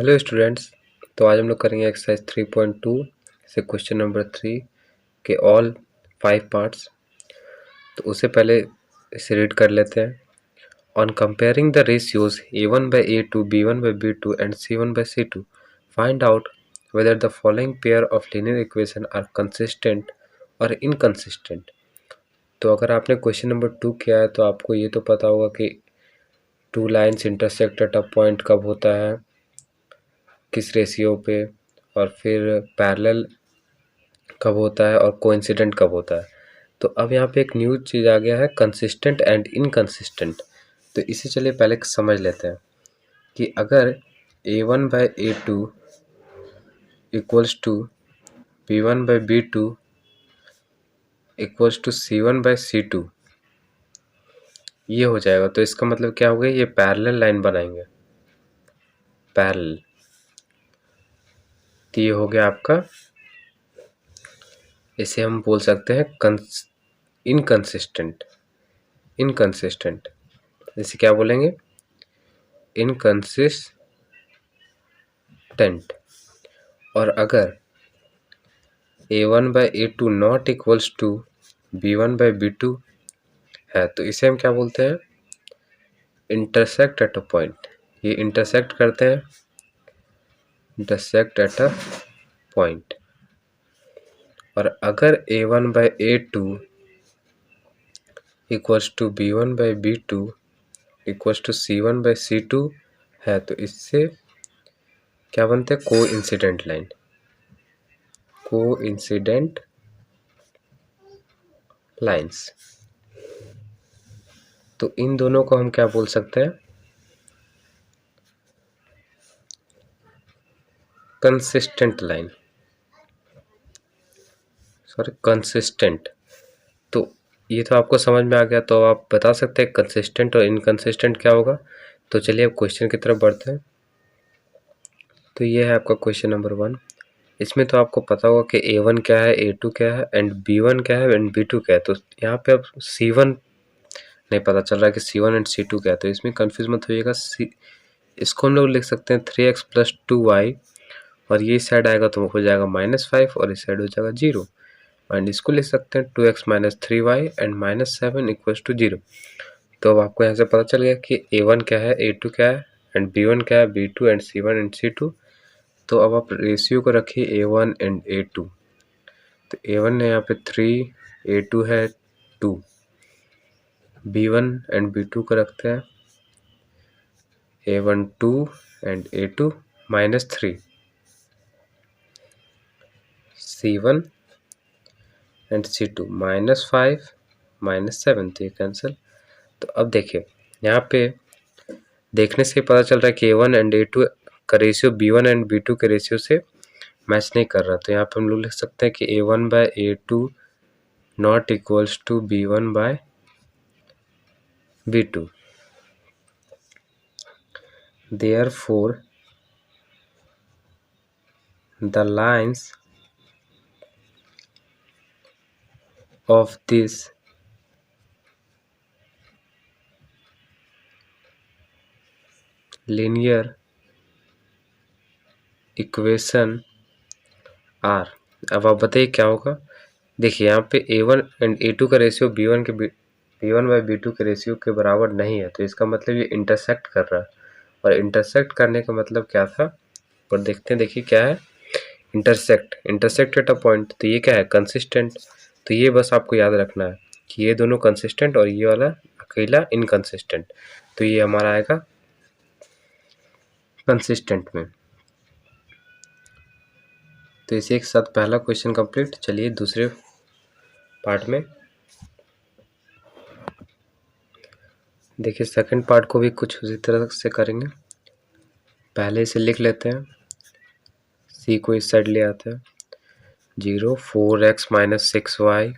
Hello students. तो आज हम लोग करेंगे एक्सरसाइज 3.2 से क्वेश्चन नंबर 3 के ऑल 5 पार्ट्स। तो उससे पहले इसे रीड कर लेते हैं। On comparing the ratios a1/a2, b1/b2 and c1/c2, find out whether the following pair of linear equation are consistent और इनकंसिस्टेंट। तो अगर आपने क्वेश्चन नंबर 2 किया है तो आपको ये तो पता होगा कि two lines intersect at a point कब होता है, किस रेशियो पे, और फिर पैरेलल कब होता है और कोइंसिडेंट कब होता है। तो अब यहाँ पे एक न्यू चीज़ आ गया है, कंसिस्टेंट एंड इनकंसिस्टेंट। तो इसे चलिए पहले समझ लेते हैं कि अगर a1/a2 equals to b1/b2 equals to c1/c2 ये हो जाएगा, तो इसका मतलब क्या हो गया, ये पैरेलल लाइन बनाएंगे, पैरेलल। तो ये हो गया आपका, इसे हम बोल सकते हैं इनकंसिस्टेंट। इनकंसिस्टेंट इसे क्या बोलेंगे, इनकंसिस्टेंट। और अगर a1/a2 not equals to b1/b2 है तो इसे हम क्या बोलते हैं, इंटरसेक्ट एट अ पॉइंट। ये इंटरसेक्ट करते हैं, इंटरसेक्ट एट अ पॉइंट। और अगर a1/a2 equals to b1/b2 equals to c1/c2 है तो इससे क्या बनते हैं, कोइंसिडेंट लाइन। Coincident lines. तो इन दोनों को हम क्या बोल सकते हैं, कंसिस्टेंट लाइन, सॉरी कंसिस्टेंट। तो ये तो आपको समझ में आ गया, तो आप बता सकते हैं कंसिस्टेंट और इनकंसिस्टेंट क्या होगा। तो चलिए अब क्वेश्चन की तरफ बढ़ते हैं। तो ये है आपका क्वेश्चन नंबर 1। इसमें तो आपको पता होगा कि a1 क्या है, a2 क्या है एंड b1 क्या है एंड b2 क्या है। तो यहाँ पे अब c1 नहीं पता चल रहा है कि c1 एंड c2 क्या है, तो इसमें कंफ्यूज मत होइएगा। इसको हम लोग लिख सकते हैं 3x + 2y, और ये साइड आएगा तो हो जाएगा -5 और इस साइड हो जाएगा 0। एंड इसको लिख सकते हैं 2x - 3y एंड -7 = 0। तो अब आपको यहाँ से पता चल गया कि a1 क्या है, a2 क्या है एंड b1 क्या है, b2 and c1 and c2। तो अब आप रेशियो को रखिए a1 एंड a2। तो a1 है यहाँ पे 3, a2 है 2, b1 एंड b2 को रखते हैं a1 2 and a2 -3, c1 and c2 -5 -7, तो ये कैंसिल। तो अब देखिए यहाँ पे देखने से पता चल रहा है कि a1 एंड a2 का रेशियो b1 एंड b2 के रेशियो से मैच नहीं कर रहा। तो यहाँ पे हम लोग लिख सकते हैं कि a1/a2 not equals to b1/b2। Therefore, the lines of this linear equation are, अब आप बताइए क्या होगा। देखिए यहाँ पे a1 एंड a2 का रेशियो b1/b2 के रेशियो के बराबर नहीं है, तो इसका मतलब ये इंटरसेक्ट कर रहा है। और इंटरसेक्ट करने का मतलब क्या था, और देखते हैं, देखिए क्या है, इंटरसेक्ट एट अ पॉइंट। तो ये क्या है, कंसिस्टेंट। तो ये बस आपको याद रखना है कि ये दोनों कंसिस्टेंट और ये वाला अकेला इनकंसिस्टेंट। तो ये हमारा आएगा कंसिस्टेंट में। तो इसी के साथ पहला क्वेश्चन कंप्लीट। चलिए दूसरे पार्ट में देखिए, सेकंड पार्ट को भी कुछ उसी तरह से करेंगे। पहले इसे लिख लेते हैं, सी को इस साइड ले आते हैं, 0 4x - 6y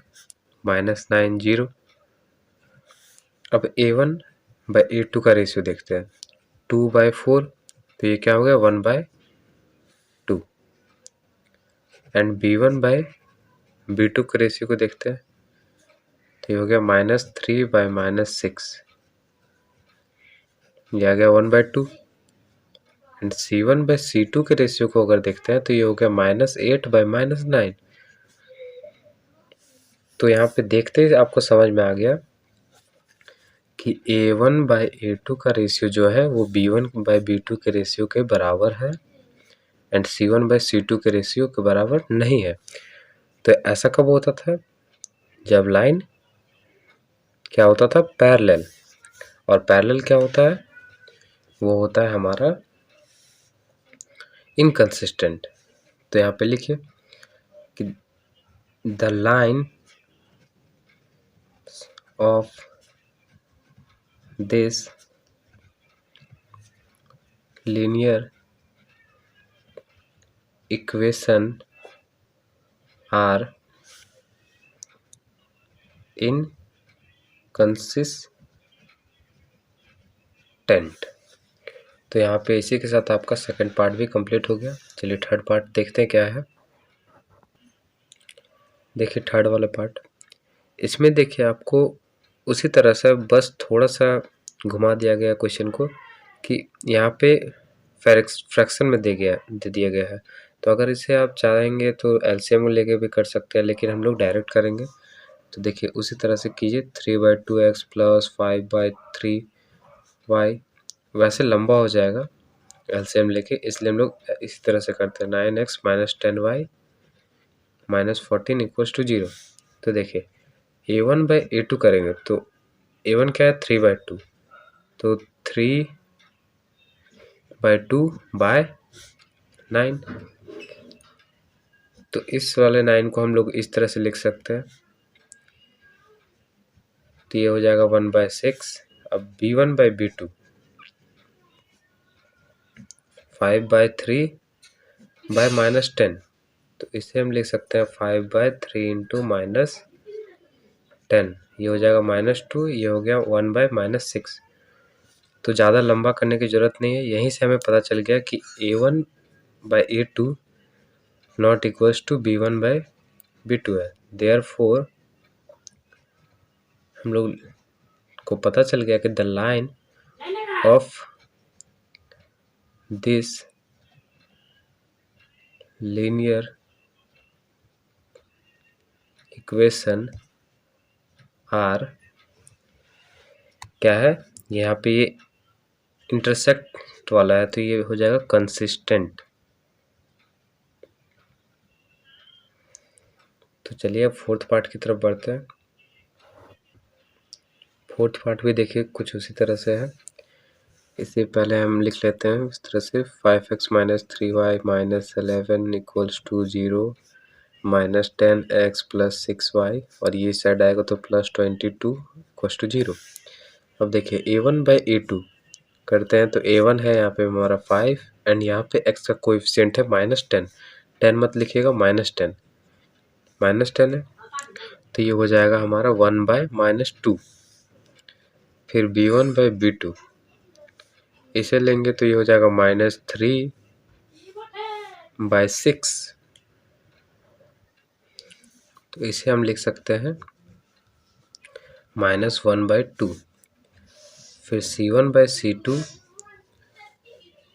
-9 0। अब a1/a2 का रेशियो देखते हैं, 2/4, तो ये क्या हो गया 1/2। एंड b1/b2 के रेशियो को देखते हैं, तो ये हो गया -3/-6, ये आ गया 1/2। एंड C1/C2 के रेशियो को अगर देखते हैं तो ये हो गया -8/-9। तो यहाँ पे देखते ही आपको समझ में आ गया कि A1/A2 का रेशियो जो है वो B1/B2 के रेशियो के बराबर है एंड C1/C2 के रेशियो के बराबर नहीं है। तो ऐसा कब होता था? जब लाइन क्या होता था? पैरेलल। और पैरेलल क्या होता है? वो होता है हमारा इनकंसिस्टेंट। तो यहाँ पे लिखिए कि the line of this linear equation are inconsistent। तो यहाँ पे इसी के साथ आपका सेकंड पार्ट भी कंप्लीट हो गया। चलिए थर्ड पार्ट देखते हैं क्या है। देखिए थर्ड वाला पार्ट, इसमें देखिए आपको उसी तरह से बस थोड़ा सा घुमा दिया गया क्वेश्चन को कि यहाँ पे फ्रैक्शन में दे दिया गया है। तो अगर इसे आप चाहेंगे तो एलसीएम लेके भी कर सकते हैं, लेकिन हम लोग डायरेक्ट करेंगे। तो देखिए उसी तरह से कीजिए 3/2x प्लस 5/3y, वैसे लंबा हो जाएगा एलसीएम लेके, इसलिए हम लोग इसी तरह से करते हैं 9x minus 10y minus 14 equals to 0। तो देखिए A1/A2 करेंगे तो A1 क्या है? 3/2, तो 3/2/9। तो इस वाले 9 को हम लोग इस तरह से लिख सकते हैं, तो ये हो जाएगा 1/6। अब B1/B2 5/3/-10, तो इसे हम लिख सकते हैं 5/3 इंटू -10, ये हो जाएगा -2, ये हो गया 1/-6। तो ज़्यादा लंबा करने की ज़रूरत नहीं है, यहीं से हमें पता चल गया कि A1/A2 not equals to B1/B2 है। देयरफॉर हम लोग को पता चल गया कि the line of this linear equation are क्या है? यहाँ पे ये इंटरसेक्ट वाला है तो ये हो जाएगा कंसिस्टेंट। तो चलिए अब फोर्थ पार्ट की तरफ बढ़ते हैं। फोर्थ पार्ट भी देखिए कुछ उसी तरह से है। इससे पहले हम लिख लेते हैं इस तरह से 5x minus 3y minus 11 equals to 0 minus 10x plus 6y, और ये साइड आएगा तो प्लस 22 इक्वल्स टू 0। अब देखिए A1/A2 करते हैं तो A1 है यहाँ पे हमारा 5 एंड यहाँ पे x का कोएफिशिएंट है -10। 10 मत लिखिएगा, -10 है, तो ये हो जाएगा हमारा 1/-2। फिर B1/B2 इसे लेंगे तो ये हो जाएगा -3/6, तो इसे हम लिख सकते हैं -1/2। फिर C1/C2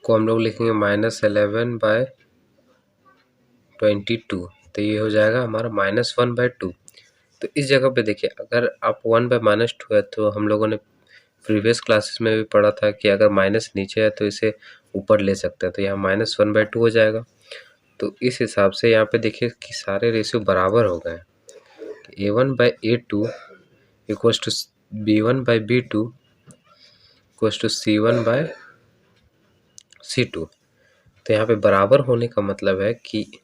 को हम लोग लिखेंगे -11/22, तो ये हो जाएगा हमारा -1/2। तो इस जगह पे देखिए अगर आप 1/-2 है तो हम लोगों ने प्रीवियस क्लासेस में भी पढ़ा था कि अगर माइनस नीचे है तो इसे ऊपर ले सकते हैं, तो यहाँ -1/2 हो जाएगा। तो इस हिसाब से यहाँ पे देखिए कि सारे रेशियो बराबर हो गए हैं। A1/A2 equals to B1/B2 equals to C1/C2। तो यहाँ पे बराबर होने का मतलब है कि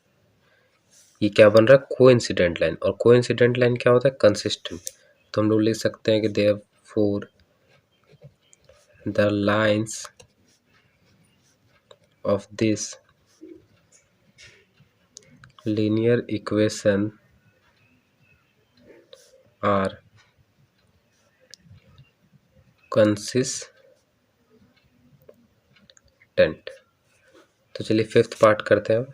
ये क्या बन रहा है? Coincident line. और कोइंसिडेंट लाइन क्या होता है? कंसिस्टेंट। तो हम लोग लिख सकते हैं कि therefore the lines of this linear equation are consistent। तो चलिए फिफ्थ पार्ट करते हैं।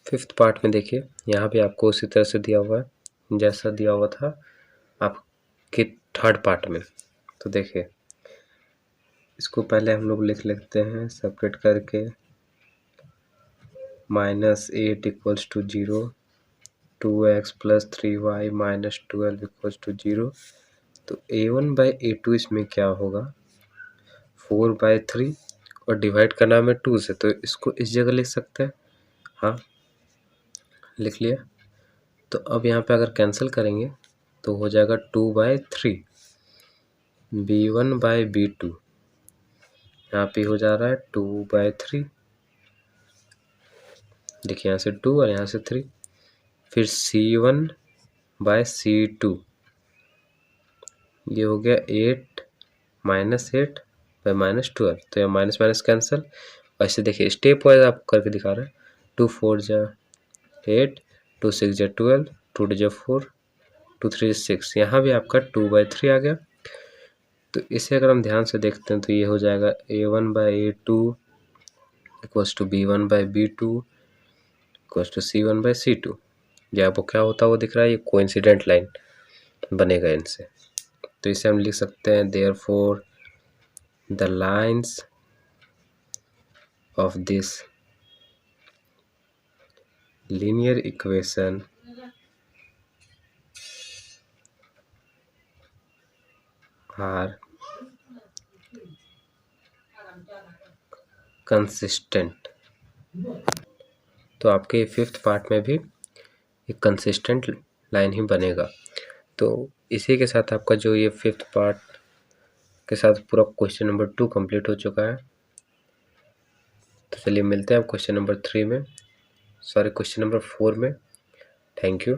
फिफ्थ पार्ट में देखिए यहाँ भी आपको उसी तरह से दिया हुआ है जैसा दिया हुआ था आपके थर्ड पार्ट में। तो देखिए इसको पहले हम लोग लिख लेते हैं सेपरेट करके, -8 equals to 0, 2x + 3y - 12 equals to 0। तो a1/a2 इसमें क्या होगा, 4/3 और डिवाइड करना हमें 2 से, तो इसको इस जगह लिख सकते हैं। हाँ, लिख लिया। तो अब यहाँ पे अगर कैंसिल करेंगे तो हो जाएगा 2/3, b1/b2 यहाँ पे हो जा रहा है 2/3। देखिए यहाँ से 2 और यहाँ से 3। फिर c1/c2 ये हो गया 8 - 8 by -12, तो यहाँ माइनस माइनस कैंसिल। ऐसे देखिए स्टेप वाइज आपको करके दिखा रहा है। 2 4 जा 8, 2 6 जा 12, 2 2 जा 4, 2 3 6, यहाँ भी आपका 2/3 आ गया। तो इसे अगर हम ध्यान से देखते हैं तो ये हो जाएगा a1/a2 equals to b1/b2 equals to c1/c2। ये आपको क्या होता है वो दिख रहा है, ये कोइंसिडेंट लाइन बनेगा इनसे। तो इसे हम लिख सकते हैं therefore the lines of this linear equation are consistent. तो आपके फिफ्थ पार्ट में भी एक कंसिस्टेंट लाइन ही बनेगा। तो इसी के साथ आपका जो ये फिफ्थ पार्ट के साथ पूरा क्वेश्चन नंबर 2 कंप्लीट हो चुका है। तो चलिए मिलते हैं अब क्वेश्चन नंबर 3 में, सॉरी क्वेश्चन नंबर 4 में। Thank you.